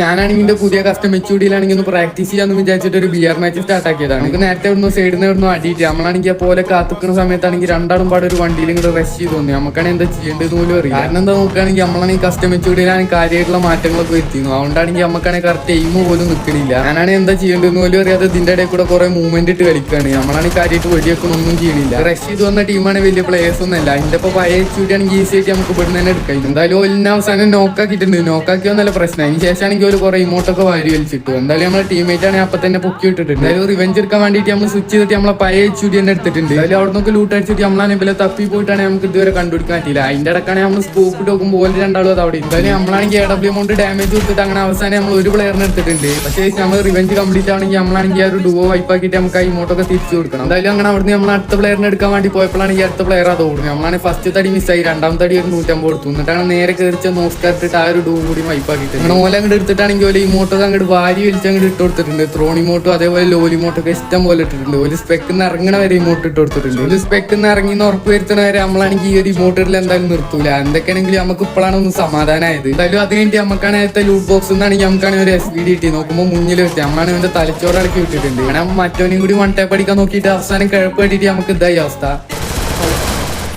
ഞാനാണെങ്കിൽ പുതിയ കസ്റ്റം മെച്ചൂഡിയിലാണെങ്കിൽ ഒന്ന് പ്രാക്ടീസ് ചെയ്യാന്ന് വിചാരിച്ചിട്ട് ഒരു ബിയർ മാച്ച് സ്റ്റാർട്ട് ആക്കിയതാണ്. നമുക്ക് നേരത്തെ ഒന്ന് സൈഡിൽ നിന്ന് അടിയിട്ട് നമ്മളാണെങ്കിൽ പോലെ കാത്തുക്കുന്ന സമയത്താണെങ്കിൽ രണ്ടാളും പാടെ ഒരു വണ്ടിയിൽ ഇങ്ങോട്ട് റഷ് ചെയ്ത് തോന്നി. നമുക്കാണെങ്കിൽ എന്താ ചെയ്യേണ്ടത് പോലും അറിയാം. കാരണം എന്താ നോക്കുകയാണെങ്കിൽ നമ്മളാണെങ്കിൽ കസ്റ്റം മെച്ചൂഡിയിലാണെങ്കിൽ കാര്യമായിട്ടുള്ള മാറ്റങ്ങളൊക്കെ വരുത്തിയിരുന്നു. അതുകൊണ്ടാണെങ്കിൽ നമുക്കാണെങ്കിൽ കറക്റ്റ് എയിം പോലും നിൽക്കണില്ല. ഞാനാണെങ്കിൽ എന്താ ചെയ്യേണ്ടതെന്ന് പോലും അറിയാതെ ഇതിന്റെ ഇടയിൽ കൂടെ കുറെ മൂവ്മെന്റ് ഇട്ട് കളിക്കുകയാണ്. നമ്മളാണെങ്കിൽ കാര്യമായിട്ട് വെടിവെക്കണമൊന്നും ചെയ്യണില്ല. റഷ് ചെയ്ത് വന്ന ടീമാണ് വലിയ പ്ലേയേഴ്സ് ഒന്നും അല്ല. അതിന്റെ ഇപ്പൊ പഴയ ചൂടിയാണെങ്കിൽ ഈസി ആയിട്ട് നമുക്ക് ഇവിടെ തന്നെ എടുക്കാം. എന്തായാലും ഓലിനെ അവസാനം നോക്കാക്കിയിട്ടുണ്ട്. നോക്കാക്കിയൊന്നല്ല പ്രശ്നം. അതിന് ശേഷമാണെങ്കിൽ ഒരു കുറെ ഇമോട്ടൊക്കെ വാരി വലിച്ചിട്ടു. എന്തായാലും നമ്മളെ ടീമേറ്റ് ആണ് അപ്പൊ തന്നെ പൊക്കി ഇട്ടിട്ടുണ്ട്. എന്തായാലും റിവെഞ്ച് എടുക്കാൻ വേണ്ടിയിട്ട് നമ്മൾ സ്വിച്ച് ചെയ്തിട്ട് നമ്മളെ പഴയ ചൂടി തന്നെ എടുത്തിട്ടുണ്ട്. എന്തായാലും അവിടെ നിന്നൊക്കെ ലൂട്ട് അടിച്ചിട്ട് നമ്മളാണ് ഇവരെ തപ്പി പോയിട്ടാണ് നമുക്ക് ഇതുവരെ കണ്ടുപിടിക്കാൻ പറ്റില്ല. അതിന്റെ ഇടക്കാണ് നമ്മൾ സ്കോപ്പ് ഇട്ട് നോക്കുമ്പോൾ രണ്ടാളും അത് അവിടെ. എന്തായാലും നമ്മളാണെങ്കിൽ AW amount ഡാമേജ് കൊടുത്തിട്ട് അങ്ങനെ അവസാനം നമ്മൾ ഒരു പ്ലെയറിനെ എടുത്തിട്ടുണ്ട്. പക്ഷേ നമ്മൾ റിവെഞ്ച് കംപ്ലീറ്റ് ആണെങ്കിൽ നമ്മളാണെങ്കിൽ ആ ഒരു ഡുവോ വൈപ്പാക്കിയിട്ട് നമുക്ക് ആ ഇമോട്ടൊക്കെ തിരിച്ചു കൊടുക്കണം. എന്തായാലും അങ്ങനെ അവിടെ നിന്ന് നമ്മൾ അടുത്ത പ്ലെയറിനെ എടുക്കാൻ വേണ്ടി പോയപ്പോഴാണ് ഈ അടുത്ത പ്ലെയർ അത് ഓടുന്നത്. നമ്മളാണ് ഫസ്റ്റ് തടി മിസ്സായി, രണ്ടാമത്തെ തടി ഒരു 150 കൊടുത്തു. എന്നിട്ടാണ് നേരെ കയറിച്ച നോസ്കാർട്ടിട്ട് ആ ഒരു ഡുവോ കൂടി വൈപ്പാക്കിയിട്ട് അങ്ങനെ ഓല അങ്ങോട്ട് എടുത്തിട്ടാണെങ്കിൽ ഒരു ഇമോട്ടൊക്കെ അങ്ങോട്ട് വാരി വലിച്ച് അങ്ങോട്ട് ഇട്ട് കൊടുത്തിട്ടുണ്ട്. ത്രോണിമോട്ടും അതേപോലെ ലോലിമോട്ടൊക്കെ ഇഷ്ടം പോലെ ഇട്ടിട്ടുണ്ട്. ഒരു സ്പെക്കിന്ന് ഇറങ്ങണ വരെ ഇമോട്ട് ഇട്ട് കൊടുത്തിട്ടുണ്ട്. ഒരു സ്പെക്കിന്ന് ഇറങ്ങിന്ന് ഉറപ്പ് വരുത്തണ വരെ നമ്മളാണെങ്കിൽ ഈ ഒരു ഇമോട്ടിൽ എന്തായാലും നിർത്തൂല. എന്തൊക്കെയാണെങ്കിലും നമുക്ക് ഇപ്പോഴാണ് ഒന്ന് സമാധാനമായത്. എന്തായാലും അത് കഴിഞ്ഞിട്ട് നമുക്കാണ് നേരത്തെ ലൂട്ട് ബോക്സ് എന്നാണെങ്കിൽ നമുക്കാണെങ്കിൽ ഒരു SVD കിട്ടി. നോക്കുമ്പോൾ മുന്നിൽ വെച്ച് നമ്മളാണ് ഇവന്റെ തലച്ചോറ് ഇറക്കി വിട്ടിട്ടുണ്ട്. അങ്ങനെ മറ്റവനെയും കൂടി വൺ ടാപ്പ് അടിക്കാൻ നോക്കിയിട്ട് അവസാനം കിഴപ്പ് കെട്ടിയിട്ട് നമുക്ക് ഇതായി അവസ്ഥ.